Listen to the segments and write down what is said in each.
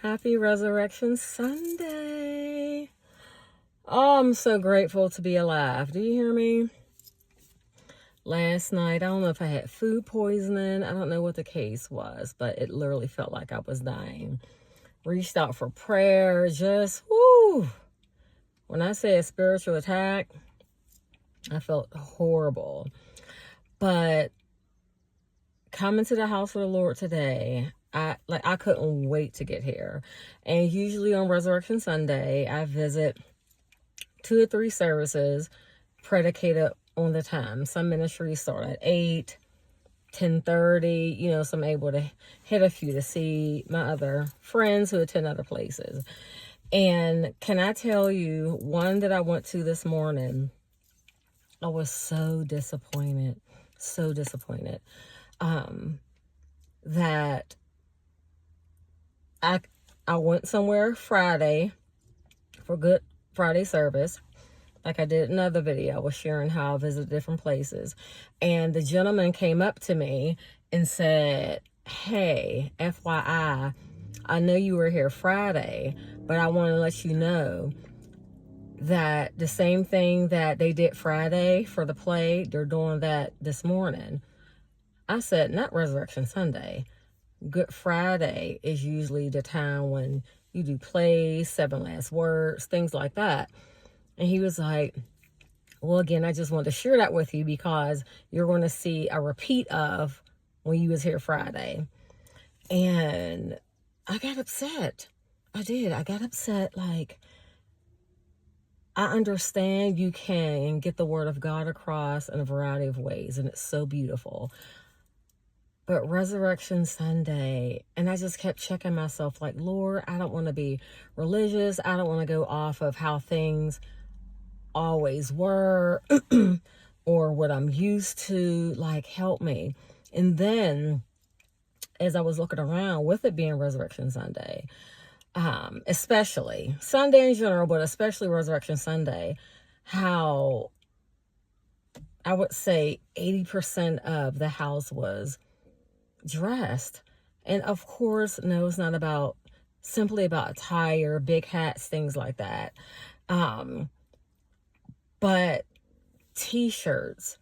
Happy Resurrection Sunday. Oh, I'm so grateful to be alive. Do you hear me? Last night, I don't know if I had food poisoning. I don't know what the case was, but it literally felt like I was dying. Reached out for prayer, just, whoo. When I say a spiritual attack, I felt horrible. But coming to the house of the Lord today, I couldn't wait to get here. And usually on Resurrection Sunday, I visit 2 or 3 services predicated on the time. Some ministries start at 8, 10:30, so I'm able to hit a few to see my other friends who attend other places. And can I tell you, one that I went to this morning, I was so disappointed, that I went somewhere Friday for Good Friday service. Like I did another video, I was sharing how I visited different places. And the gentleman came up to me and said, "Hey, FYI, I know you were here Friday, but I want to let you know that the same thing that they did Friday for the play, they're doing that this morning." I said, "Not Resurrection Sunday. Good Friday is usually the time when you do plays, 7 last words, things like that." And he was like, "Well, again, I just wanted to share that with you because you're going to see a repeat of when you was here Friday." And I got upset. I did. I got upset. Like, I understand you can get the word of God across in a variety of ways, and it's so beautiful. But Resurrection Sunday, and I just kept checking myself like, Lord, I don't want to be religious. I don't want to go off of how things always were or what I'm used to. Like, help me. And then as I was looking around, with it being Resurrection Sunday, especially Sunday in general, but especially Resurrection Sunday, how I would say 80% of the house was dressed. And of course, no, it's not simply about attire, big hats, things like that. But t-shirts,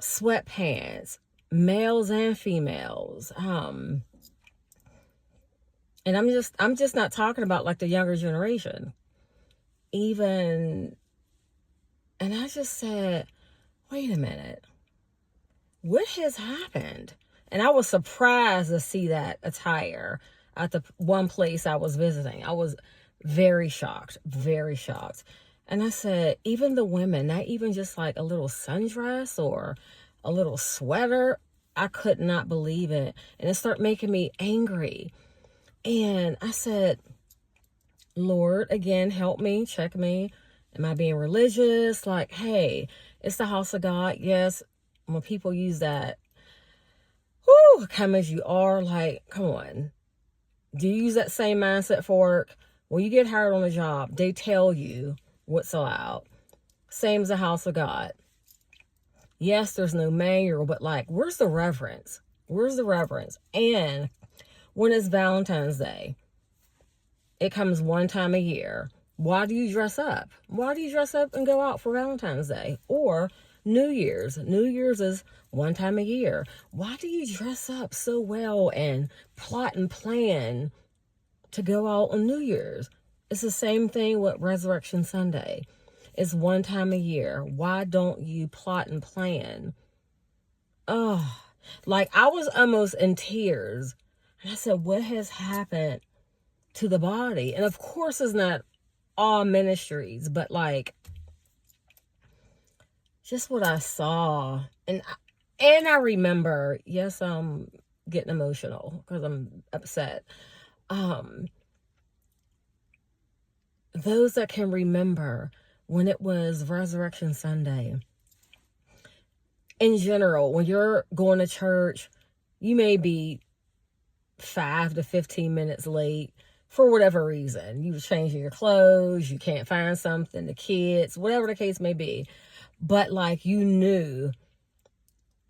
sweatpants, males and females. And I'm just not talking about like the younger generation. And I just said, wait a minute, what has happened? And I was surprised to see that attire at the one place I was visiting. I was very shocked. And I said, even the women, not even just like a little sundress or a little sweater, I could not believe it. And it started making me angry. And I said, Lord, again, help me, check me. Am I being religious? Like, hey, it's the house of God. Yes, when people use that, whoo, come as you are, like, come on. Do you use that same mindset for work? When you get hired on a job, they tell you what's allowed. Same as the house of God. Yes, there's no manual, but like, where's the reverence? And when it's Valentine's Day, it comes one time a year. Why do you dress up? Why do you dress up and go out for Valentine's Day? Or New Year's. New Year's is one time a year. Why do you dress up so well and plot and plan to go out on New Year's? It's the same thing with Resurrection Sunday. It's one time a year. Why don't you plot and plan? Oh, like I was almost in tears. And I said, what has happened to the body? And of course, it's not all ministries, but like just what I saw. And I remember, yes, I'm getting emotional because I'm upset. Those that can remember when it was Resurrection Sunday. In general, when you're going to church, you may be 5 to 15 minutes late for whatever reason. You were changing your clothes, you can't find something, the kids, whatever the case may be. But like you knew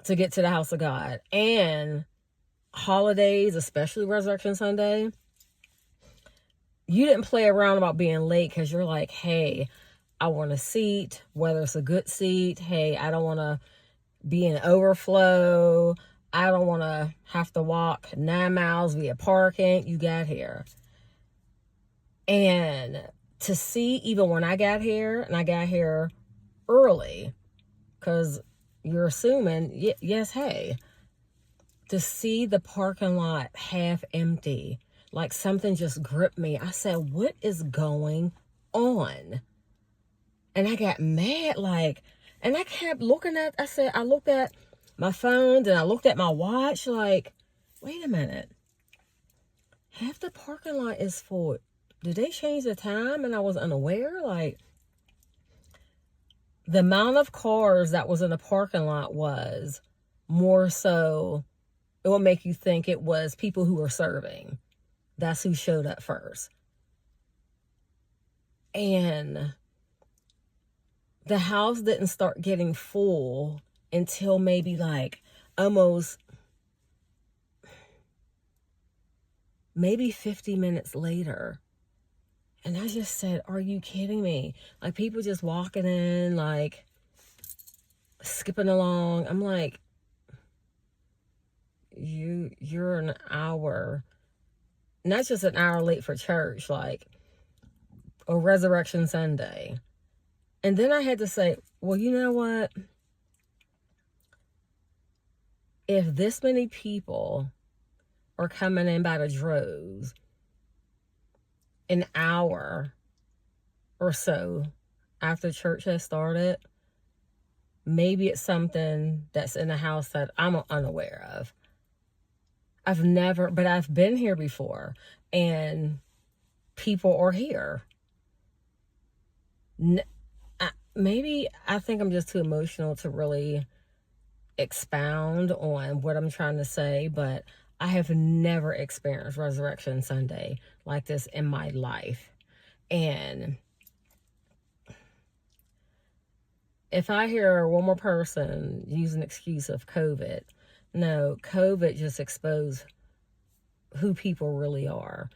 to get to the house of God. And holidays, especially Resurrection Sunday, You didn't play around about being late because you're like, hey, I want a seat, whether it's a good seat. Hey, I don't want to be in overflow. I don't want to have to walk 9 miles via parking. You got here. And to see, even when I got here, and I got here early, because you're assuming, yes, hey, to see the parking lot half empty, like something just gripped me. I said, what is going on? And I got mad, like, and I kept looking at, I looked at my phone, and I looked at my watch, like, wait a minute. Half the parking lot is full. Did they change the time and I was unaware? Like, the amount of cars that was in the parking lot was more so, it will make you think it was people who were serving. That's who showed up first. And the house didn't start getting full until maybe like almost maybe 50 minutes later. And I just said, are you kidding me? Like, people just walking in, like, skipping along. I'm like, you're an hour, not just an hour late for church, like, or Resurrection Sunday. And then I had to say, well, you know what? If this many people are coming in by the droves, an hour or so after church has started, maybe it's something that's in the house that I'm unaware of. But I've been here before, and people are here. Maybe I think I'm just too emotional to really expound on what I'm trying to say, but I have never experienced Resurrection Sunday like this in my life. And if I hear one more person use an excuse of COVID, no, COVID just exposed who people really are.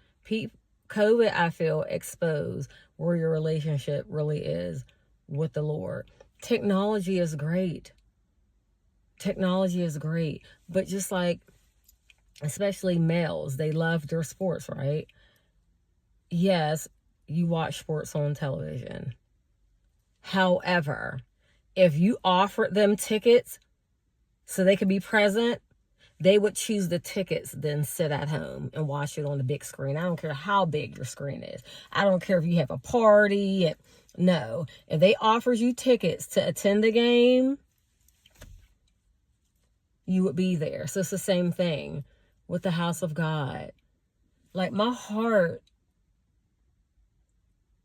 COVID, I feel, exposed where your relationship really is with the Lord. Technology is great. Technology is great. But just like, especially males, they love their sports, right? Yes, you watch sports on television. However, if you offered them tickets so they could be present, they would choose the tickets than sit at home and watch it on the big screen. I don't care how big your screen is. I don't care if you have a party. No. If they offers you tickets to attend the game, you would be there. So it's the same thing with the house of God. Like, my heart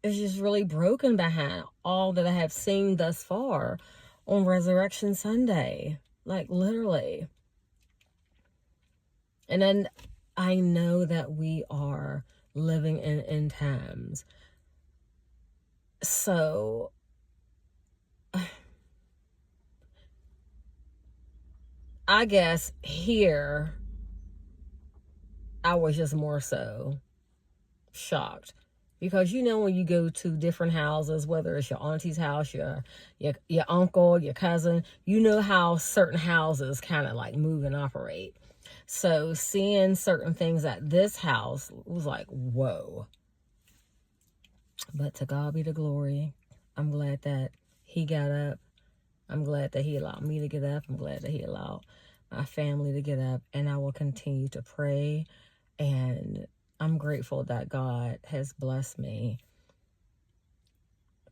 is just really broken behind all that I have seen thus far on Resurrection Sunday. Like, literally. And then I know that we are living in end times. So I guess here I was just more so shocked. Because, you know, when you go to different houses, whether it's your auntie's house, your uncle, your cousin, you know how certain houses kind of like move and operate. So seeing certain things at this house was like, whoa. But to God be the glory. I'm glad that he got up. I'm glad that he allowed me to get up. I'm glad that he allowed my family to get up. And I will continue to pray. And I'm grateful that God has blessed me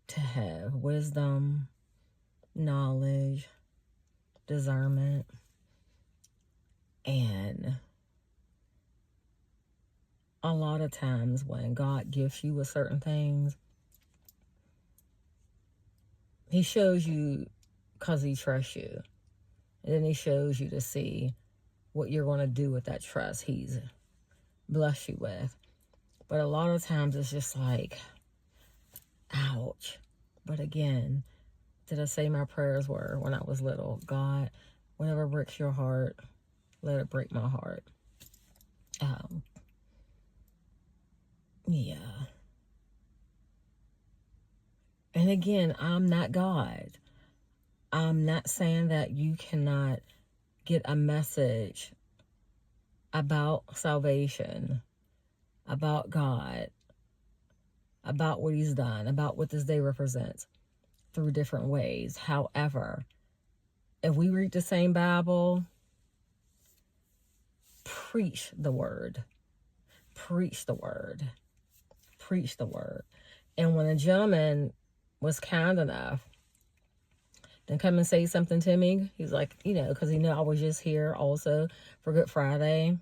to have wisdom, knowledge, discernment, and a lot of times when God gives you a certain things, he shows you because he trusts you. And then he shows you to see what you're going to do with that trust he's blessed you with. But a lot of times it's just like, ouch. But again, did I say my prayers were when I was little? God, whatever breaks your heart, let it break my heart. Yeah. And again, I'm not God. I'm not saying that you cannot get a message about salvation, about God, about what he's done, about what this day represents through different ways. However, if we read the same Bible, preach the word. Preach the word. Preach the word. And when a gentleman was kind enough to come and say something to me, he's like, because he knew I was just here also for Good Friday.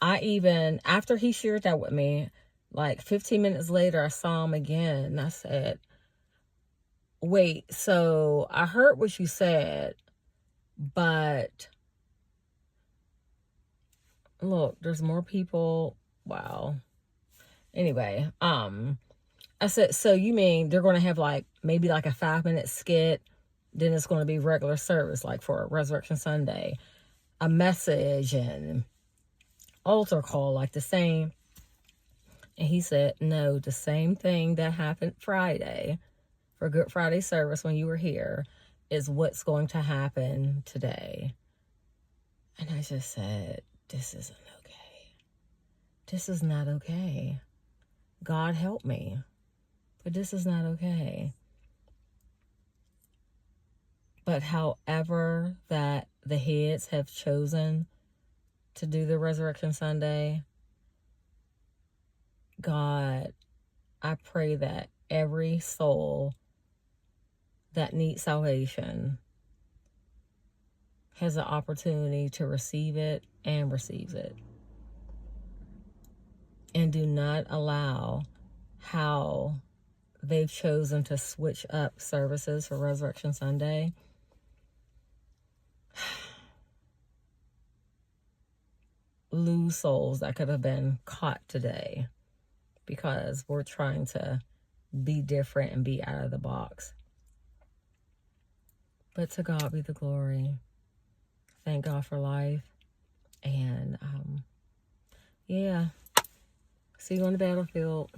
After he shared that with me, like 15 minutes later, I saw him again. And I said, wait, so I heard what you said, but look, there's more people. Wow. Anyway, I said, so you mean they're going to have maybe a 5-minute skit, then it's going to be regular service, like for Resurrection Sunday, a message and altar call, like the same. And he said, no, the same thing that happened Friday for Good Friday service when you were here is what's going to happen today. And I just said, this isn't okay. This is not okay. God help me. But this is not okay. But however that the heads have chosen to do the Resurrection Sunday, God, I pray that every soul that needs salvation has an opportunity to receive it and receives it. And do not allow how they've chosen to switch up services for Resurrection Sunday. Lose souls that could have been caught today because we're trying to be different and be out of the box. But to God be the glory. Thank God for life. And yeah, see you on the battlefield.